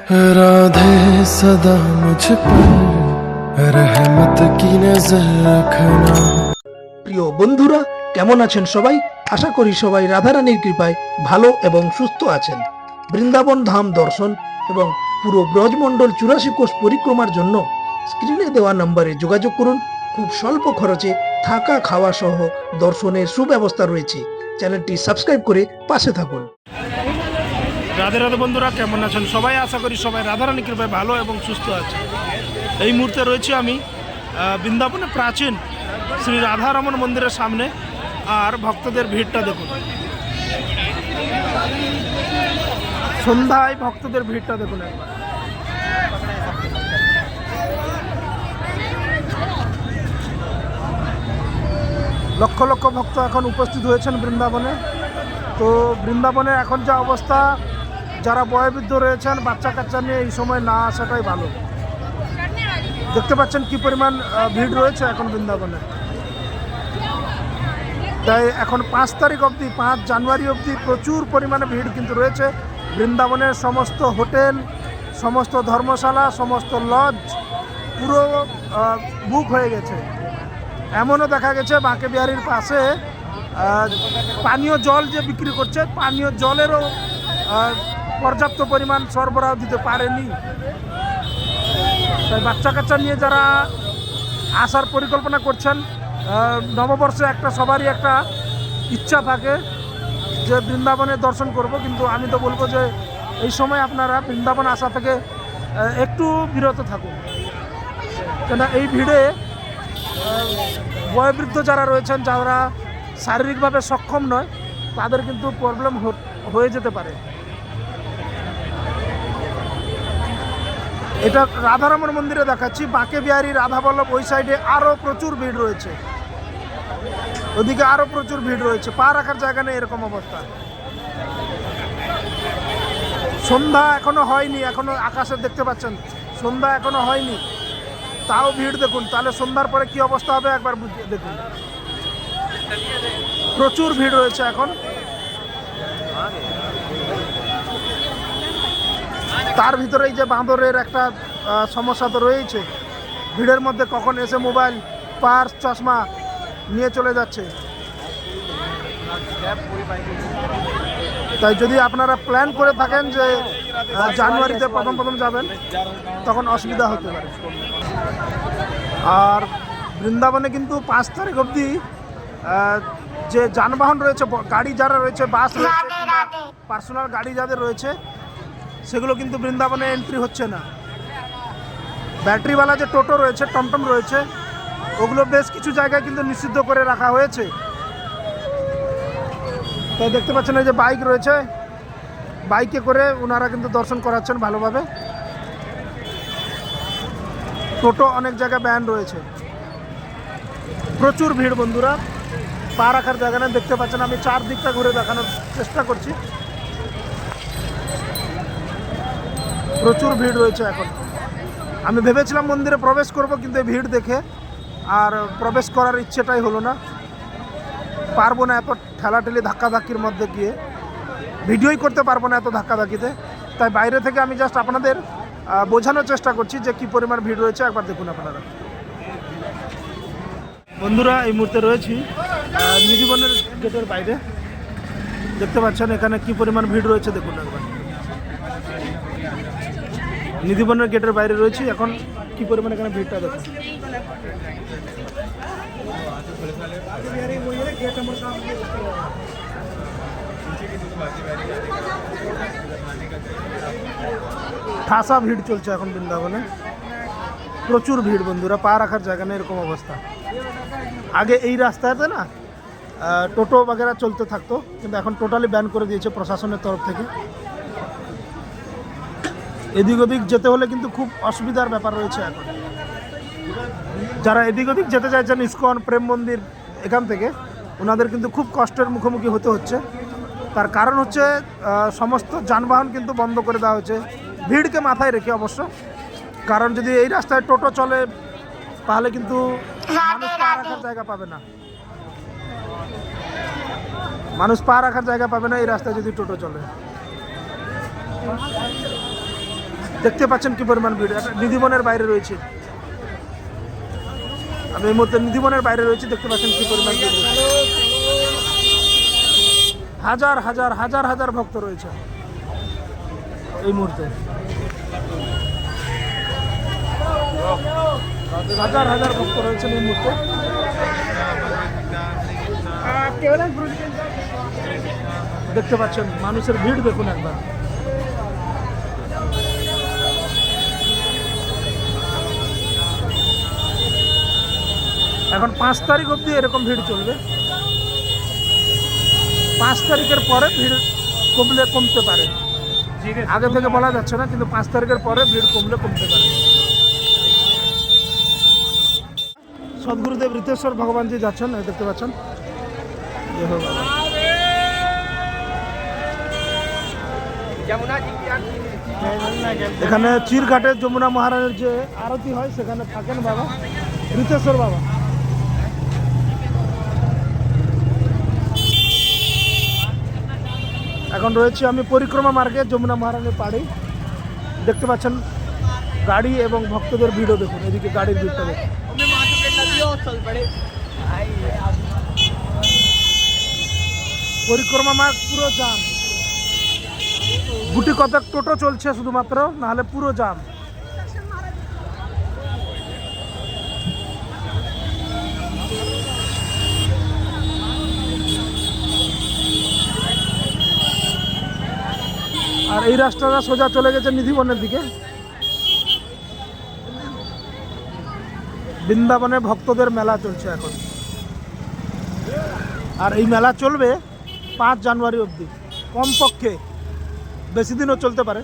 राधे सदा मुझ पर रहमत की नजर रखना। প্রিয় বন্ধুরা, কেমন আছেন সবাই? আশা করি সবাই রাধারানীর কৃপায় ভালো এবং সুস্থ আছেন। বৃন্দাবন ধাম দর্শন এবং পুরো ব্রজমণ্ডল 84 কোষ পরিক্রমার জন্য স্ক্রিনে দেওয়া নম্বরে যোগাযোগ করুন। খুব স্বল্প খরচে থাকা খাওয়া সহ দর্শনের সুব্যবস্থা রয়েছে। চ্যানেলটি সাবস্ক্রাইব করে পাশে থাকুন। রাধে রাধে বন্ধুরা, কেমন আছেন সবাই? আশা করি সবাই রাধারানী কৃপায় ভালো এবং সুস্থ আছেন। এই মুহূর্তে রয়েছে আমি বৃন্দাবনে প্রাচীন শ্রী রাধারমণ মন্দিরের সামনে। আর ভক্তদের ভিড়টা দেখুন, সন্ধ্যায় ভক্তদের ভিড়টা দেখুন একবার। লক্ষ লক্ষ ভক্ত এখন উপস্থিত হয়েছেন বৃন্দাবনে। তো বৃন্দাবনে এখন যা অবস্থা, যারা বয়োবৃদ্ধ রয়েছেন, বাচ্চা কাচ্চা নিয়ে এই সময় না আসাটাই ভালো। দেখতে পাচ্ছেন কি পরিমাণ ভিড় রয়েছে এখন বৃন্দাবনে। তাই এখন 5 তারিখ অবধি, 5 জানুয়ারি অবধি প্রচুর পরিমাণে ভিড় কিন্তু রয়েছে। বৃন্দাবনের সমস্ত হোটেল, সমস্ত ধর্মশালা, সমস্ত লজ পুরো বুক হয়ে গেছে। এমনও দেখা গেছে বাঁকে বিহারির পাশে পানীয় জল যে বিক্রি করছে, পানীয় জলেরও পর্যাপ্ত পরিমাণ সরবরাহ দিতে পারেনি। তাই বাচ্চা কাচ্চা নিয়ে যারা আসার পরিকল্পনা করছেন, নববর্ষে একটা সবারই একটা ইচ্ছা থাকে যে বৃন্দাবনে দর্শন করব, কিন্তু আমি তো বলবো যে এই সময় আপনারা বৃন্দাবন আসা থেকে একটু বিরত থাকুন। কেন এই ভিড়ে বয়োবৃদ্ধ যারা রয়েছেন, যারা শারীরিকভাবে সক্ষম নয়, তাদের কিন্তু প্রবলেম হয়ে যেতে পারে। এটা রাধারমণ মন্দিরে দেখাচ্ছি, বাঁকে বিহারী রাধাবল্লভ ওই সাইডে আরও প্রচুর ভিড় রয়েছে, ওদিকে আরও প্রচুর ভিড় রয়েছে, পা রাখার জায়গা নেই, এরকম অবস্থা। সন্ধ্যা এখনো হয়নি, এখনো আকাশে দেখতে পাচ্ছেন সন্ধ্যা এখনো হয়নি, তাও ভিড় দেখুন। তাহলে সন্ধ্যার পরে কি অবস্থা হবে একবার দেখুন। প্রচুর ভিড় রয়েছে এখন। তার ভিতরে এই যে বাঁদরের একটা সমস্যা তো রয়েছে, ভিড়ের মধ্যে কখন এসে মোবাইল, পার্স, চশমা নিয়ে চলে যাচ্ছে। তাই যদি আপনারা প্ল্যান করে থাকেন যে জানুয়ারিতে প্রথম যাবেন, তখন অসুবিধা হতে পারে। আর বৃন্দাবনে কিন্তু 5 তারিখ অবধি যে যানবাহন রয়েছে, গাড়ি যারা রয়েছে, বাস রয়েছে, পার্সোনাল গাড়ি যাদের রয়েছে, সেগুলো কিন্তু বৃন্দাবনে এন্ট্রি হচ্ছে না। ব্যাটারিওয়ালা যে টোটো রয়েছে, টমটম রয়েছে, ওগুলো বেশ কিছু জায়গায় কিন্তু নিষিদ্ধ করে রাখা হয়েছে। তাই দেখতে পাচ্ছেন এই যে বাইক রয়েছে, বাইকে করে ওনারা কিন্তু দর্শন করাচ্ছেন ভালোভাবে। টোটো অনেক জায়গায় ব্যান রয়েছে। প্রচুর ভিড় বন্ধুরা, পা রাখার জায়গা না। দেখতে পাচ্ছেন আমি চারদিকটা ঘুরে দেখানোর চেষ্টা করছি। প্রচুর ভিড় রয়েছে এখন। আমি ভেবেছিলাম মন্দিরে প্রবেশ করব, কিন্তু এই ভিড় দেখে আর প্রবেশ করার ইচ্ছেটাই হলো না। পারবো না এত ঠেলাঠেলি ধাক্কাধাক্কির মধ্যে গিয়ে, ভিডিওই করতে পারবো না এত ধাক্কাধাক্কিতে। তাই বাইরে থেকে আমি জাস্ট আপনাদের বোঝানোর চেষ্টা করছি যে কী পরিমাণ ভিড় রয়েছে, একবার দেখুন আপনারা। বন্ধুরা, এই মুহূর্তে রয়েছি নিধিবনের গেটের বাইরে। দেখতে পাচ্ছেন এখানে কি পরিমাণ ভিড় রয়েছে, দেখুন একবার। নিধিবনের গেটের বাইরে রয়েছি এখন, কি পরিমাণ এখানে ভিড়টা দেখুন। ঠাসা ভিড় চলছে এখন বৃন্দাবনে, প্রচুর ভিড় বন্ধুরা, পা রাখার জায়গা নেই, এরকম অবস্থা। আগে এই রাস্তাতে না টোটো বাগেরা চলতে থাকতো, কিন্তু এখন টোটালি ব্যান করে দিয়েছে প্রশাসনের তরফ থেকে। এদিক ওদিক যেতে হলে কিন্তু খুব অসুবিধার ব্যাপার রয়েছে এখন। যারা এদিক ওদিক যেতে চাইছেন, ইস্কন, প্রেম মন্দির, এখান থেকে ওনাদের কিন্তু খুব কষ্টের মুখোমুখি হতে হচ্ছে। তার কারণ হচ্ছে সমস্ত যানবাহন কিন্তু বন্ধ করে দেওয়া হয়েছে, ভিড়কে মাথায় রেখে অবশ্য। কারণ যদি এই রাস্তায় টোটো চলে, তাহলে কিন্তু মানুষ পা রাখার জায়গা পাবে না, মানুষ পা রাখার জায়গা পাবে না এই রাস্তায় যদি টোটো চলে। দেখতে পাচ্ছেন কি পরিমাণ ভিড়। একটা নিধিবনের বাইরে রয়েছে, আমি এই মুহূর্তে নিধিবনের বাইরে রয়েছে, দেখতে পাচ্ছেন কি পরিমাণ ভিড় রয়েছে। হাজার হাজার হাজার হাজার ভক্ত রয়েছে এই মুহূর্তে, হাজার হাজার ভক্ত রয়েছেন এই মুহূর্তে। দেখতে পাচ্ছেন মানুষের ভিড় দেখুন একবার। এখন 5 তারিখ অবধি এরকম ভিড় চলবে। 5 তারিখের পরে ভিড় কমতে পারে, আগে থেকে বলা যাচ্ছে না, কিন্তু 5 তারিখের পরে ভিড় কমতে পারে। সদ্গুরুদেব ঋতেশ্বর ভগবানজি যাচ্ছেন, এই দেখতে পাচ্ছেন। এখানে চিরঘাটে যমুনা মহারাজের যে আরতি হয় সেখানে থাকেন বাবা ঋতেশ্বর বাবা। এখন রয়েছে আমি পরিক্রমা মার্গে যমুনা মহারাজের পাড়ে। দেখতে পাচ্ছেন গাড়ি এবং ভক্তদের ভিড়ও দেখুন, এদিকে গাড়ির ভিড়টা দেখুন। পরিক্রমা মার্গ পুরো জাম, গুটি কতক টোটো চলছে শুধুমাত্র, নাহলে পুরো জাম। আর এই রাস্তাটা সোজা চলে গেছে নিধিবনের দিকে। বৃন্দাবনে ভক্তদের মেলা চলছে এখন, আর এই মেলা চলবে 5 জানুয়ারি অবধি, কমপক্ষে, বেশি দিনও চলতে পারে।